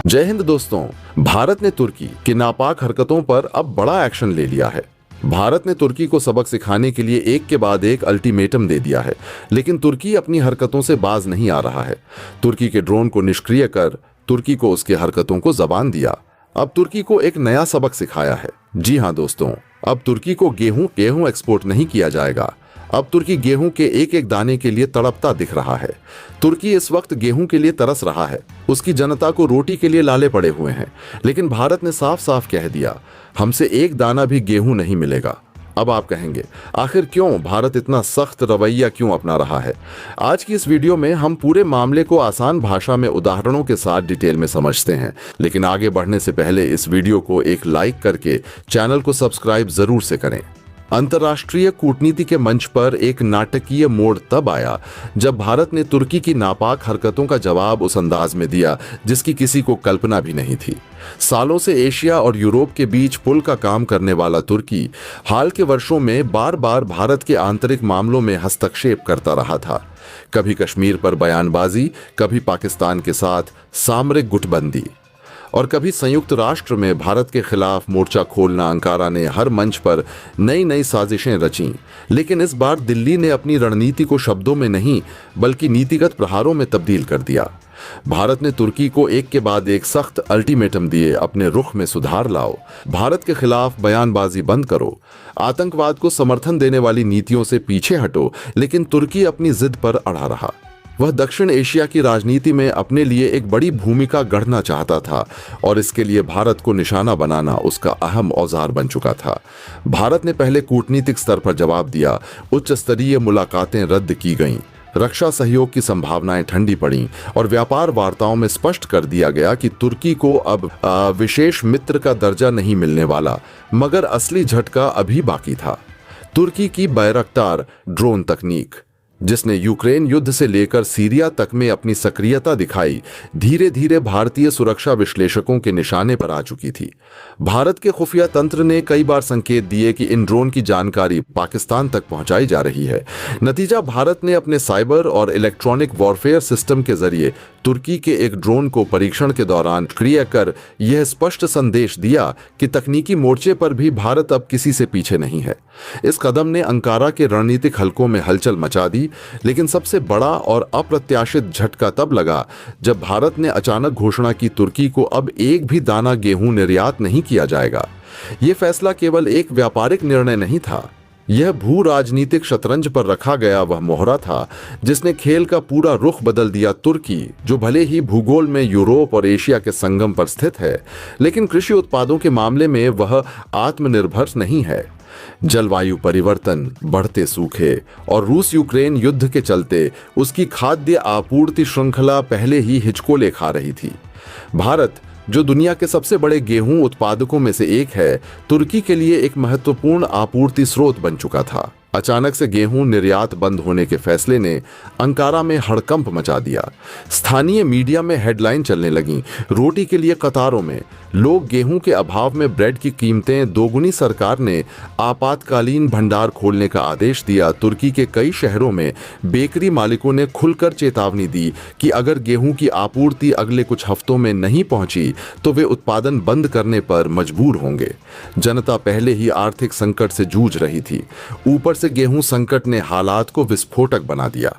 जय हिंद दोस्तों। भारत ने तुर्की की नापाक हरकतों पर अब बड़ा एक्शन ले लिया है। भारत ने तुर्की को सबक सिखाने के लिए एक के बाद एक अल्टीमेटम दे दिया है, लेकिन तुर्की अपनी हरकतों से बाज नहीं आ रहा है। तुर्की के ड्रोन को निष्क्रिय कर तुर्की को उसकी हरकतों को जबान दिया। अब तुर्की को एक नया सबक सिखाया है। जी हाँ दोस्तों, अब तुर्की को गेहूं एक्सपोर्ट नहीं किया जाएगा। अब तुर्की गेहूं के एक एक दाने के लिए तड़पता दिख रहा है। तुर्की इस वक्त गेहूं के लिए तरस रहा है। उसकी जनता को रोटी के लिए लाले पड़े हुए हैं, लेकिन भारत ने साफ साफ कह दिया, हमसे एक दाना भी गेहूं नहीं मिलेगा। अब आप कहेंगे, आखिर क्यों भारत इतना सख्त रवैया क्यों अपना रहा है? आज की इस वीडियो में हम पूरे मामले को आसान भाषा में उदाहरणों के साथ डिटेल में समझते हैं। लेकिन आगे बढ़ने से पहले इस वीडियो को एक लाइक करके चैनल को सब्सक्राइब जरूर से करें। अंतर्राष्ट्रीय कूटनीति के मंच पर एक नाटकीय मोड़ तब आया जब भारत ने तुर्की की नापाक हरकतों का जवाब उस अंदाज में दिया जिसकी किसी को कल्पना भी नहीं थी। सालों से एशिया और यूरोप के बीच पुल का काम करने वाला तुर्की हाल के वर्षों में बार बार भारत के आंतरिक मामलों में हस्तक्षेप करता रहा था। कभी कश्मीर पर बयानबाजी, कभी पाकिस्तान के साथ सामरिक गुटबंदी और कभी संयुक्त राष्ट्र में भारत के खिलाफ मोर्चा खोलना। अंकारा ने हर मंच पर नई नई साजिशें रचीं, लेकिन इस बार दिल्ली ने अपनी रणनीति को शब्दों में नहीं बल्कि नीतिगत प्रहारों में तब्दील कर दिया। भारत ने तुर्की को एक के बाद एक सख्त अल्टीमेटम दिए, अपने रुख में सुधार लाओ, भारत के खिलाफ बयानबाजी बंद करो, आतंकवाद को समर्थन देने वाली नीतियों से पीछे हटो। लेकिन तुर्की अपनी जिद पर अड़ा रहा। वह दक्षिण एशिया की राजनीति में अपने लिए एक बड़ी भूमिका गढ़ना चाहता था और इसके लिए भारत को निशाना बनाना उसका अहम औजार बन चुका था। भारत ने पहले कूटनीतिक स्तर पर जवाब दिया। उच्च स्तरीय मुलाकातें रद्द की गईं, रक्षा सहयोग की संभावनाएं ठंडी पड़ीं और व्यापार वार्ताओं में स्पष्ट कर दिया गया कि तुर्की को अब विशेष मित्र का दर्जा नहीं मिलने वाला। मगर असली झटका अभी बाकी था। तुर्की की बैरक्तार ड्रोन तकनीक, जिसने यूक्रेन युद्ध से लेकर सीरिया तक में अपनी सक्रियता दिखाई, धीरे धीरे भारतीय सुरक्षा विश्लेषकों के निशाने पर आ चुकी थी। भारत के खुफिया तंत्र ने कई बार संकेत दिए कि इन ड्रोन की जानकारी पाकिस्तान तक पहुंचाई जा रही है। नतीजा, भारत ने अपने साइबर और इलेक्ट्रॉनिक वॉरफेयर सिस्टम के जरिए तुर्की के एक ड्रोन को परीक्षण के दौरान सक्रिय कर यह स्पष्ट संदेश दिया कि तकनीकी मोर्चे पर भी भारत अब किसी से पीछे नहीं है। इस कदम ने अंकारा के रणनीतिक हलकों में हलचल मचा दी, लेकिन सबसे बड़ा और अप्रत्याशित झटका तब लगा जब भारत ने अचानक घोषणा की, तुर्की को अब एक भी दाना गेहूं निर्यात नहीं किया जाएगा। यह फैसला केवल एक व्यापारिक निर्णय नहीं था, यह भू राजनीतिक शतरंज पर रखा गया वह मोहरा था जिसने खेल का पूरा रुख बदल दिया। तुर्की, जो भले ही भूगोल में यूरोप और एशिया के संगम पर स्थित है, लेकिन कृषि उत्पादों के मामले में वह आत्मनिर्भर नहीं है। जलवायु परिवर्तन, बढ़ते सूखे और रूस यूक्रेन युद्ध के चलते उसकी खाद्य आपूर्ति श्रृंखला पहले ही हिचकोले खा रही थी। भारत, जो दुनिया के सबसे बड़े गेहूं उत्पादकों में से एक है, तुर्की के लिए एक महत्वपूर्ण आपूर्ति स्रोत बन चुका था। अचानक से गेहूं निर्यात बंद होने के फैसले ने अंकारा में हड़कंप मचा दिया। स्थानीय मीडिया में हेडलाइन चलने लगीं, रोटी के लिए कतारों में, लोग गेहूं के अभाव में ब्रेड की कीमतें दोगुनी। सरकार ने आपातकालीन भंडार खोलने का आदेश दिया। तुर्की के कई शहरों में बेकरी मालिकों ने खुलकर चेतावनी दी कि अगर गेहूं की आपूर्ति अगले कुछ हफ्तों में नहीं पहुंची तो वे उत्पादन बंद करने पर मजबूर होंगे। जनता पहले ही आर्थिक संकट से जूझ रही थी, ऊपर से गेहूं संकट ने हालात को विस्फोटक बना दिया।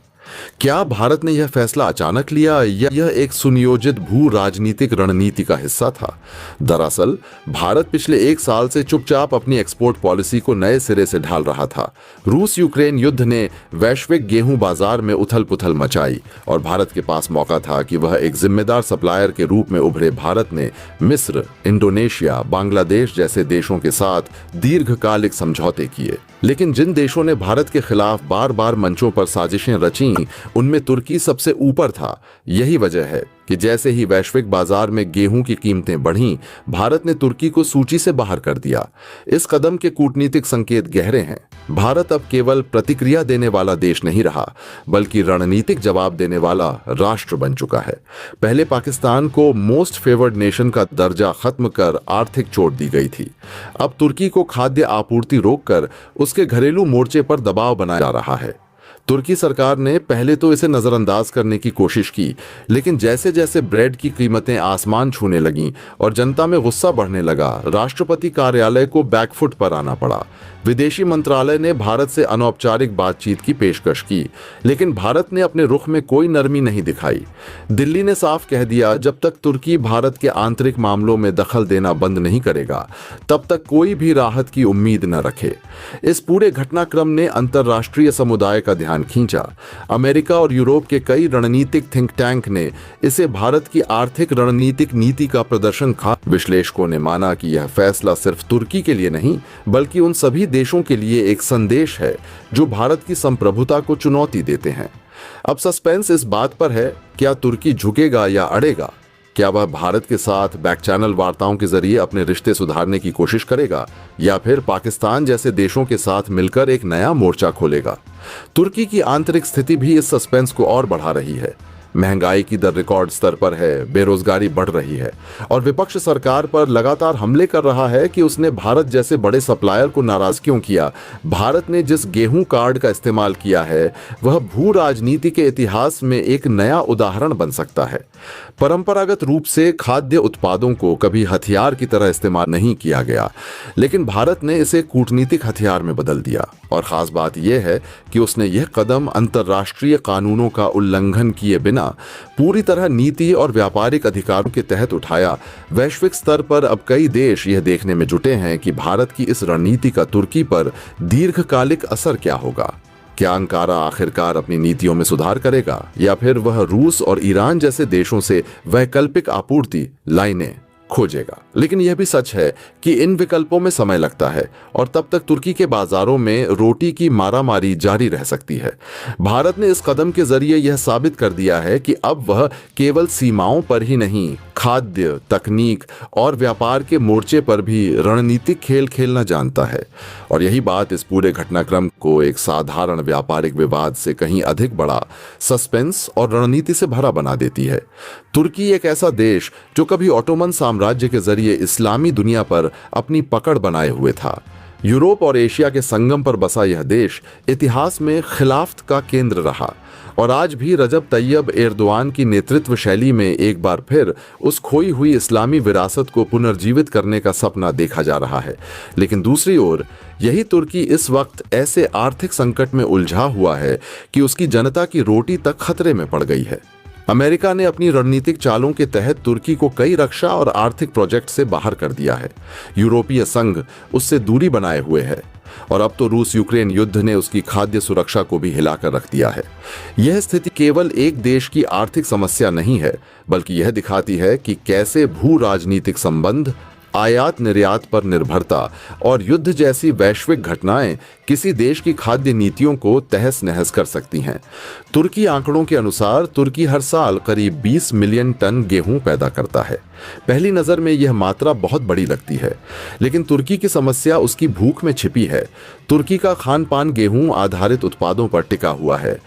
क्या भारत ने यह फैसला अचानक लिया या यह एक सुनियोजित भू राजनीतिक रणनीति का हिस्सा था? दरअसल भारत पिछले एक साल से चुपचाप अपनी एक्सपोर्ट पॉलिसी को नए सिरे से ढाल रहा था। रूस यूक्रेन युद्ध ने वैश्विक गेहूं बाजार में उथल पुथल मचाई और भारत के पास मौका था कि वह एक जिम्मेदार सप्लायर के रूप में उभरे। भारत ने मिस्र, इंडोनेशिया, बांग्लादेश जैसे देशों के साथ दीर्घकालिक समझौते किए, लेकिन जिन देशों ने भारत के खिलाफ बार बार मंचों पर साजिशें रची, उनमें तुर्की सबसे ऊपर था। यही वजह है कि जैसे ही वैश्विक बाजार में गेहूं की कीमतें बढ़ीं, भारत ने तुर्की को सूची से बाहर कर दिया। इस कदम के कूटनीतिक संकेत गहरे हैं। भारत अब केवल प्रतिक्रिया देने वाला देश नहीं रहा, बल्कि रणनीतिक जवाब देने वाला राष्ट्र बन चुका है। पहले पाकिस्तान को मोस्ट फेवर्ड नेशन का दर्जा खत्म कर आर्थिक चोट दी गई थी। अब तुर्की को खाद्य आपूर्ति रोककर उसके घरेलू मोर्चे पर दबाव बनाया जा रहा है। तुर्की सरकार ने पहले तो इसे नजरअंदाज करने की कोशिश की, लेकिन जैसे जैसे ब्रेड की कीमतें आसमान छूने लगीं और जनता में गुस्सा बढ़ने लगा, राष्ट्रपति कार्यालय को बैकफुट पर आना पड़ा। विदेशी मंत्रालय ने भारत से अनौपचारिक बातचीत की पेशकश की, लेकिन भारत ने अपने रुख में कोई नरमी नहीं दिखाई। दिल्ली ने साफ कह दिया, जब तक तुर्की भारत के आंतरिक मामलों में दखल देना बंद नहीं करेगा, तब तक कोई भी राहत की उम्मीद न रखे। इस पूरे घटनाक्रम ने अंतर्राष्ट्रीय समुदाय का ध्यान खींचा। अमेरिका और यूरोप के कई रणनीतिक थिंक टैंक ने इसे भारत की आर्थिक रणनीतिक नीति का प्रदर्शन कहा। विश्लेषकों ने माना कि यह फैसला सिर्फ तुर्की के लिए नहीं, बल्कि उन सभी देशों के लिए एक संदेश है जो भारत की संप्रभुता को चुनौती देते हैं। अब सस्पेंस इस बात पर है, क्या तुर्की झुकेगा या अड़ेगा? क्या वह भारत के साथ बैक चैनल वार्ताओं के जरिए अपने रिश्ते सुधारने की कोशिश करेगा, या फिर पाकिस्तान जैसे देशों के साथ मिलकर एक नया मोर्चा खोलेगा? तुर्की की आंतरिक स्थिति भी इस सस्पेंस को और बढ़ा रही है। महंगाई की दर रिकॉर्ड स्तर पर है, बेरोजगारी बढ़ रही है और विपक्ष सरकार पर लगातार हमले कर रहा है कि उसने भारत जैसे बड़े सप्लायर को नाराज क्यों किया। भारत ने जिस गेहूं कार्ड का इस्तेमाल किया है, वह भू राजनीति के इतिहास में एक नया उदाहरण बन सकता है। परंपरागत रूप से खाद्य उत्पादों को कभी हथियार की तरह इस्तेमाल नहीं किया गया, लेकिन भारत ने इसे कूटनीतिक हथियार में बदल दिया। और खास बात यह है कि उसने यह कदम अंतर्राष्ट्रीय कानूनों का उल्लंघन किए बिना पूरी तरह नीति और व्यापारिक अधिकारों के तहत उठाया। वैश्विक स्तर पर अब कई देश यह देखने में जुटे हैं कि भारत की इस रणनीति का तुर्की पर दीर्घकालिक असर क्या होगा। क्या अंकारा आखिरकार अपनी नीतियों में सुधार करेगा, या फिर वह रूस और ईरान जैसे देशों से वैकल्पिक आपूर्ति लाइनें खोजेगा? लेकिन यह भी सच है कि इन विकल्पों में समय लगता है और तब तक तुर्की के बाजारों में रोटी की मारामारी जारी रह सकती है। भारत ने इस कदम के जरिए यह साबित कर दिया है कि अब वह केवल सीमाओं पर ही नहीं, खाद्य, तकनीक और व्यापार के मोर्चे पर भी रणनीतिक खेल खेलना जानता है। और यही बात इस पूरे घटनाक्रम को एक साधारण व्यापारिक विवाद से कहीं अधिक बड़ा, सस्पेंस और रणनीति से भरा बना देती है। तुर्की एक ऐसा देश जो कभी ऑटोमन साम्राज्य के जरिए इस्लामी दुनिया पर अपनी पकड़ बनाए हुए था। यूरोप और एशिया के संगम पर बसा यह देश इतिहास में खिलाफत का केंद्र रहा और आज भी रजब तैयब एर्दोआन की नेतृत्व शैली में एक बार फिर उस खोई हुई इस्लामी विरासत को पुनर्जीवित करने का सपना देखा जा रहा है। लेकिन दूसरी ओर यही तुर्की इस वक्त ऐसे आर्थिक संकट में उलझा हुआ है कि उसकी जनता की रोटी तक खतरे में पड़ गई है। अमेरिका ने अपनी रणनीतिक चालों के तहत तुर्की को कई रक्षा और आर्थिक प्रोजेक्ट से बाहर कर दिया है। यूरोपीय संघ उससे दूरी बनाए हुए है और अब तो रूस यूक्रेन युद्ध ने उसकी खाद्य सुरक्षा को भी हिलाकर रख दिया है। यह स्थिति केवल एक देश की आर्थिक समस्या नहीं है, बल्कि यह दिखाती है कि कैसे भू राजनीतिक संबंध, आयात निर्यात पर निर्भरता और युद्ध जैसी वैश्विक घटनाएं किसी देश की खाद्य नीतियों को तहस नहस कर सकती हैं। तुर्की आंकड़ों के अनुसार तुर्की हर साल करीब 20 मिलियन टन गेहूं पैदा करता है। पहली नजर में यह मात्रा बहुत बड़ी लगती है, लेकिन तुर्की की समस्या उसकी भूख में छिपी है। तुर्की का खान पान गेहूं आधारित उत्पादों पर टिका हुआ है।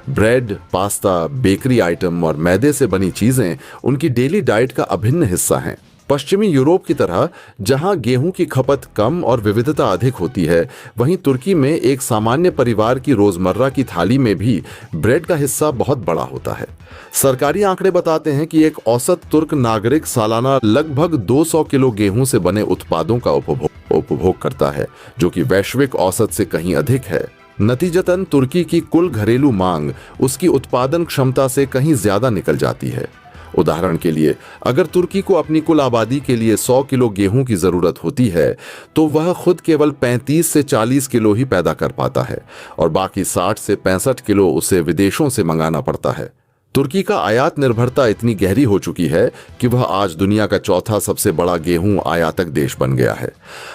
ब्रेड, पास्ता, बेकरी आइटम और मैदे से बनी चीजें उनकी डेली डाइट का अभिन्न हिस्सा हैं। पश्चिमी यूरोप की तरह जहां गेहूं की खपत कम और विविधता अधिक होती है, वहीं तुर्की में एक सामान्य परिवार की रोजमर्रा की थाली में भी ब्रेड का हिस्सा बहुत बड़ा होता है। सरकारी आंकड़े बताते हैं कि एक औसत तुर्क नागरिक सालाना लगभग 200 किलो गेहूं से बने उत्पादों का उपभोग करता है, जो कि वैश्विक औसत से कहीं अधिक है। नतीजतन तुर्की की कुल घरेलू मांग उसकी उत्पादन क्षमता से कहीं ज्यादा निकल जाती है। उदाहरण के लिए, अगर तुर्की को अपनी कुल आबादी के लिए 100 किलो गेहूं की जरूरत होती है, तो वह खुद केवल 35 से 40 किलो ही पैदा कर पाता है और बाकी 60 से 65 किलो उसे विदेशों से मंगाना पड़ता है। तुर्की का आयात निर्भरता इतनी गहरी हो चुकी है कि वह आज दुनिया का चौथा सबसे बड़ा गेहूं आयातक देश बन गया है।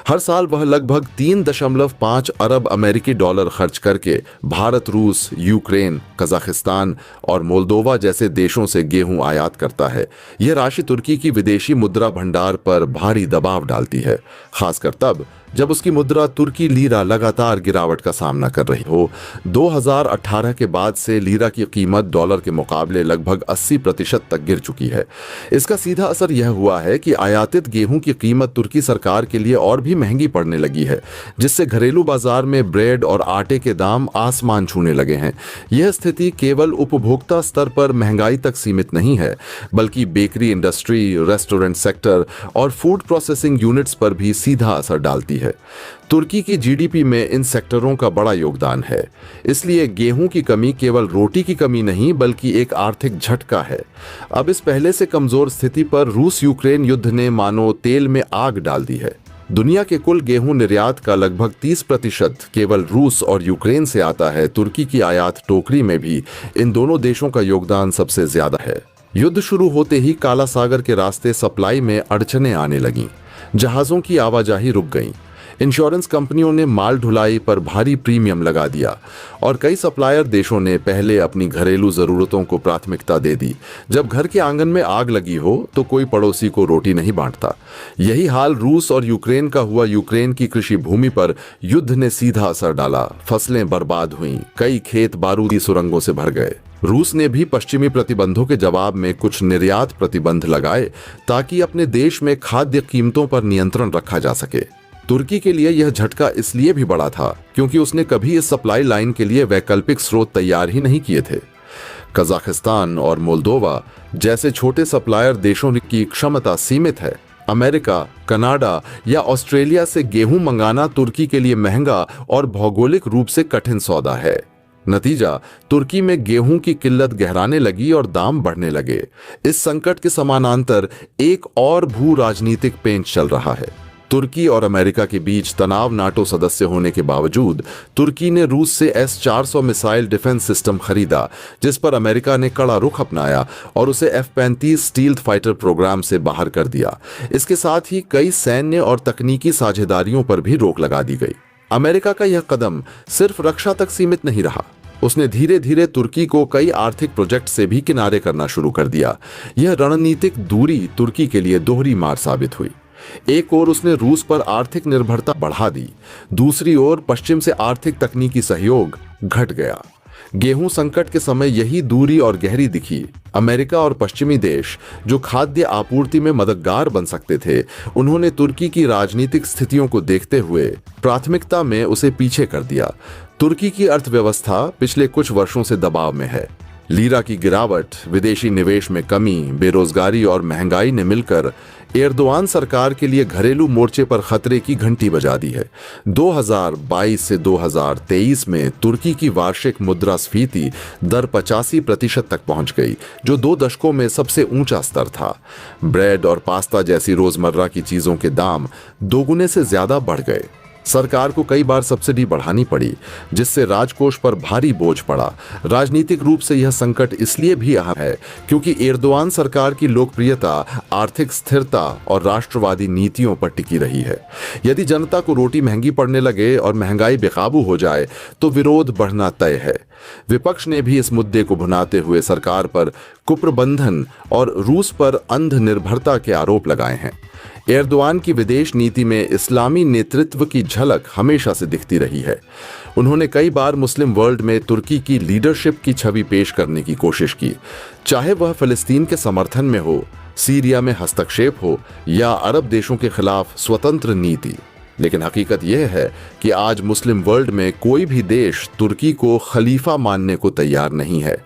हर साल वह लगभग 3.5 अरब अमेरिकी डॉलर खर्च करके भारत, रूस, यूक्रेन, कजाकिस्तान और मोल्दोवा जैसे देशों से गेहूं आयात करता है। यह राशि तुर्की की विदेशी मुद्रा भंडार पर भारी दबाव डालती है, खासकर तब जब उसकी मुद्रा तुर्की लीरा लगातार गिरावट का सामना कर रही हो। 2018 के बाद से लीरा की कीमत डॉलर के मुकाबले लगभग 80% तक गिर चुकी है। इसका सीधा असर यह हुआ है कि आयातित गेहूं की कीमत तुर्की सरकार के लिए और भी महंगी पड़ने लगी है, जिससे घरेलू बाजार में ब्रेड और आटे के दाम आसमान छूने लगे हैं। यह स्थिति केवल उपभोक्ता स्तर पर महंगाई तक सीमित नहीं है, बल्कि बेकरी इंडस्ट्री, रेस्टोरेंट सेक्टर और फूड प्रोसेसिंग यूनिट्स पर भी सीधा असर डालती है। तुर्की की जीडीपी में इन सेक्टरों का बड़ा योगदान है। इसलिए गेहूं की कमी केवल रोटी की कमी नहीं, बल्कि एक आर्थिक झटका है। अब इस पहले से कमजोर स्थिति पर रूस यूक्रेन युद्ध ने मानो तेल में आग डाल दी है। दुनिया के कुल गेहूं निर्यात का लगभग 30% केवल रूस और यूक्रेन से आता है। तुर्की की आयात टोकरी में भी इन दोनों देशों का योगदान सबसे ज्यादा है। युद्ध शुरू होते ही काला सागर के रास्ते सप्लाई में अड़चनें आने लगीं। जहाजों की आवाजाही रुक गई। इंश्योरेंस कंपनियों ने माल ढुलाई पर भारी प्रीमियम लगा दिया और कई सप्लायर देशों ने पहले अपनी घरेलू जरूरतों को प्राथमिकता दे दी। जब घर के आंगन में आग लगी हो तो कोई पड़ोसी को रोटी नहीं बांटता। यही हाल रूस और यूक्रेन का हुआ। यूक्रेन की कृषि भूमि पर युद्ध ने सीधा असर डाला। फसलें बर्बाद हुईं, कई खेत बारूदी सुरंगों से भर गए। रूस ने भी पश्चिमी प्रतिबंधों के जवाब में कुछ निर्यात प्रतिबंध लगाए ताकि अपने देश में खाद्य कीमतों पर नियंत्रण रखा जा सके। तुर्की के लिए यह झटका इसलिए भी बड़ा था क्योंकि उसने कभी इस सप्लाई लाइन के लिए वैकल्पिक स्रोत तैयार ही नहीं किए थे। कजाकिस्तान और मोल्दोवा जैसे छोटे सप्लायर देशों की क्षमता सीमित है। अमेरिका, कनाडा या ऑस्ट्रेलिया से गेहूं मंगाना तुर्की के लिए महंगा और भौगोलिक रूप से कठिन सौदा है। नतीजा, तुर्की में गेहूं की किल्लत गहराने लगी और दाम बढ़ने लगे। इस संकट के समानांतर एक और भू राजनीतिक पेंच चल रहा है। तुर्की और अमेरिका के बीच तनाव। नाटो सदस्य होने के बावजूद तुर्की ने रूस से S-400 मिसाइल डिफेंस सिस्टम खरीदा, जिस पर अमेरिका ने कड़ा रुख अपनाया और उसे F-35 स्टील्थ फाइटर प्रोग्राम से बाहर कर दिया। इसके साथ ही कई सैन्य और तकनीकी साझेदारियों पर भी रोक लगा दी गई। अमेरिका का यह कदम सिर्फ रक्षा तक सीमित नहीं रहा। उसने धीरे धीरे तुर्की को कई आर्थिक प्रोजेक्ट से भी किनारे करना शुरू कर दिया। यह रणनीतिक दूरी तुर्की के लिए दोहरी मार साबित हुई। एक ओर उसने रूस पर आर्थिक निर्भरता बढ़ा दी, दूसरी ओर पश्चिम से आर्थिक तकनीकी सहयोग घट गया। गेहूं संकट के समय यही दूरी और गहरी दिखी। अमेरिका और पश्चिमी देश जो खाद्य आपूर्ति में मददगार बन सकते थे, उन्होंने तुर्की की राजनीतिक स्थितियों को देखते हुए प्राथमिकता में उसे पीछे कर दिया। तुर्की की अर्थव्यवस्था पिछले कुछ वर्षों से दबाव में है। लीरा की गिरावट, विदेशी निवेश में कमी, बेरोजगारी और महंगाई ने मिलकर एर्दोआन सरकार के लिए घरेलू मोर्चे पर खतरे की घंटी बजा दी है। 2022 से 2023 में तुर्की की वार्षिक मुद्रास्फीति दर 85% तक पहुंच गई, जो 2 दशकों में सबसे ऊंचा स्तर था। ब्रेड और पास्ता जैसी रोजमर्रा की चीजों के दाम दोगुने से ज्यादा बढ़ गए। सरकार को कई बार सब्सिडी बढ़ानी पड़ी, जिससे राजकोष पर भारी बोझ पड़ा। राजनीतिक रूप से यह संकट इसलिए भी अहम है क्योंकि एर्दोआन सरकार की लोकप्रियता आर्थिक स्थिरता और राष्ट्रवादी नीतियों पर टिकी रही है। यदि जनता को रोटी महंगी पड़ने लगे और महंगाई बेकाबू हो जाए तो विरोध बढ़ना तय है। विपक्ष ने भी इस मुद्दे को भुनाते हुए सरकार पर कुप्रबंधन और रूस पर अंध निर्भरता के आरोप लगाए हैं। एर्दोआन की विदेश नीति में इस्लामी नेतृत्व की झलक हमेशा से दिखती रही है। उन्होंने कई बार मुस्लिम वर्ल्ड में तुर्की की लीडरशिप की छवि पेश करने की कोशिश की, चाहे वह फिलिस्तीन के समर्थन में हो, सीरिया में हस्तक्षेप हो या अरब देशों के खिलाफ स्वतंत्र नीति। लेकिन हकीकत यह है कि आज मुस्लिम वर्ल्ड में कोई भी देश तुर्की को खलीफा मानने को तैयार नहीं है।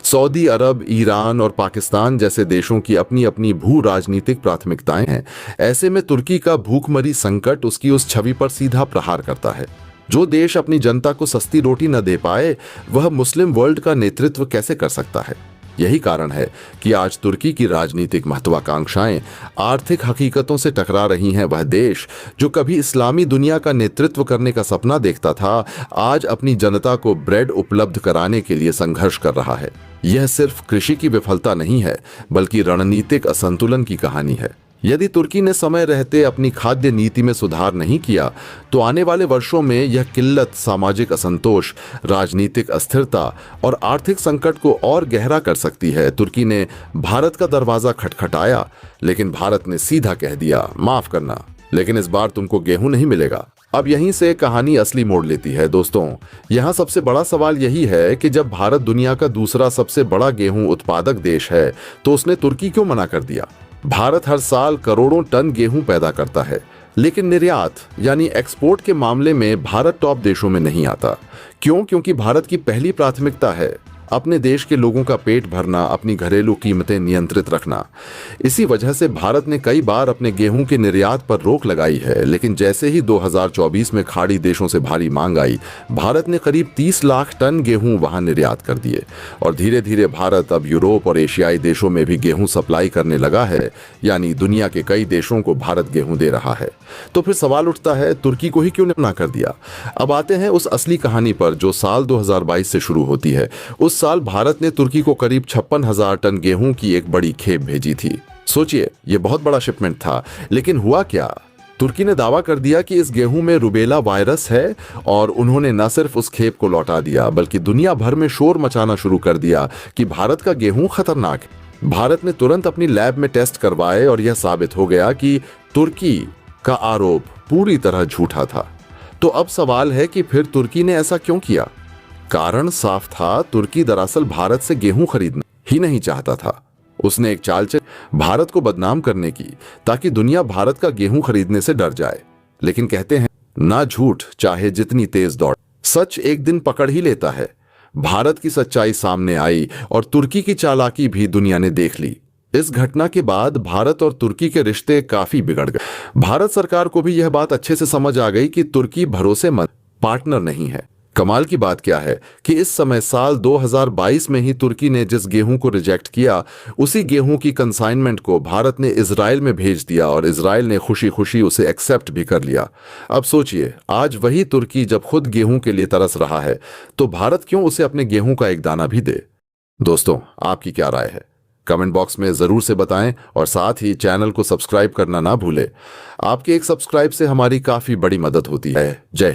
सऊदी अरब, ईरान और पाकिस्तान जैसे देशों की अपनी अपनी भू राजनीतिक प्राथमिकताएं हैं। ऐसे में तुर्की का भूखमरी संकट उसकी उस छवि पर सीधा प्रहार करता है। जो देश अपनी जनता को सस्ती रोटी न दे पाए, वह मुस्लिम वर्ल्ड का नेतृत्व कैसे कर सकता है? यही कारण है कि आज तुर्की की राजनीतिक महत्वाकांक्षाएं आर्थिक हकीकतों से टकरा रही हैं। वह देश जो कभी इस्लामी दुनिया का नेतृत्व करने का सपना देखता था, आज अपनी जनता को ब्रेड उपलब्ध कराने के लिए संघर्ष कर रहा है। यह सिर्फ कृषि की विफलता नहीं है, बल्कि रणनीतिक असंतुलन की कहानी है। यदि तुर्की ने समय रहते अपनी खाद्य नीति में सुधार नहीं किया, तो आने वाले वर्षों में यह किल्लत सामाजिक असंतोष, राजनीतिक अस्थिरता और आर्थिक संकट को और गहरा कर सकती है। तुर्की ने भारत का दरवाजा खटखटाया, लेकिन भारत ने सीधा कह दिया, माफ करना, लेकिन इस बार तुमको गेहूं नहीं मिलेगा। अब यहीं से कहानी असली मोड़ लेती है दोस्तों। यहाँ सबसे बड़ा सवाल यही है कि जब भारत दुनिया का दूसरा सबसे बड़ा गेहूं उत्पादक देश है तो उसने तुर्की क्यों मना कर दिया। भारत हर साल करोड़ों टन गेहूं पैदा करता है, लेकिन निर्यात यानी एक्सपोर्ट के मामले में भारत टॉप देशों में नहीं आता। क्यों? क्योंकि भारत की पहली प्राथमिकता है अपने देश के लोगों का पेट भरना, अपनी घरेलू कीमतें नियंत्रित रखना। इसी वजह से भारत ने कई बार अपने गेहूं के निर्यात पर रोक लगाई है, लेकिन जैसे ही 2024 में खाड़ी देशों से भारी मांग आई, भारत ने करीब 30 लाख टन गेहूं वहां निर्यात कर दिए और धीरे धीरे भारत अब यूरोप और एशियाई देशों में भी गेहूं सप्लाई करने लगा है, यानी दुनिया के कई देशों को भारत गेहूं दे रहा है। तो फिर सवाल उठता है, तुर्की को ही क्यों मना कर दिया। अब आते हैं उस असली कहानी पर जो साल 2022 से शुरू होती है। उस साल भारत ने तुर्की को करीब 56,000 टन गेहूं की एक बड़ी खेप भेजी थी। सोचिए, यह बहुत बड़ा शिपमेंट था, लेकिन हुआ क्या। तुर्की ने दावा कर दिया कि इस गेहूं में रुबेला वायरस है और उन्होंने न सिर्फ उस खेप को लौटा दिया बल्कि दुनिया भर में शोर मचाना शुरू कर दिया कि भारत का गेहूं खतरनाक है। भारत ने तुरंत अपनी लैब में टेस्ट करवाए और यह साबित हो गया कि तुर्की का आरोप पूरी तरह झूठा था। तो अब सवाल है कि फिर तुर्की ने ऐसा क्यों किया। कारण साफ था, तुर्की दरअसल भारत से गेहूं खरीदना ही नहीं चाहता था। उसने एक चाल चली भारत को बदनाम करने की, ताकि दुनिया भारत का गेहूं खरीदने से डर जाए। लेकिन कहते हैं ना, झूठ चाहे जितनी तेज दौड़, सच एक दिन पकड़ ही लेता है। भारत की सच्चाई सामने आई और तुर्की की चालाकी भी दुनिया ने देख ली। इस घटना के बाद भारत और तुर्की के रिश्ते काफी बिगड़ गए। भारत सरकार को भी यह बात अच्छे से समझ आ गई कि तुर्की भरोसेमंद पार्टनर नहीं है। कमाल की बात क्या है कि इस समय साल 2022 में ही तुर्की ने जिस गेहूं को रिजेक्ट किया, उसी गेहूं की कंसाइनमेंट को भारत ने इजराइल में भेज दिया और इजराइल ने खुशी खुशी उसे एक्सेप्ट भी कर लिया। अब सोचिए, आज वही तुर्की जब खुद गेहूं के लिए तरस रहा है, तो भारत क्यों उसे अपने गेहूं का एक दाना भी दे। दोस्तों, आपकी क्या राय है? कमेंट बॉक्स में जरूर से बताएं और साथ ही चैनल को सब्सक्राइब करना ना भूलें। आपके एक सब्सक्राइब से हमारी काफी बड़ी मदद होती है। जय हिंद।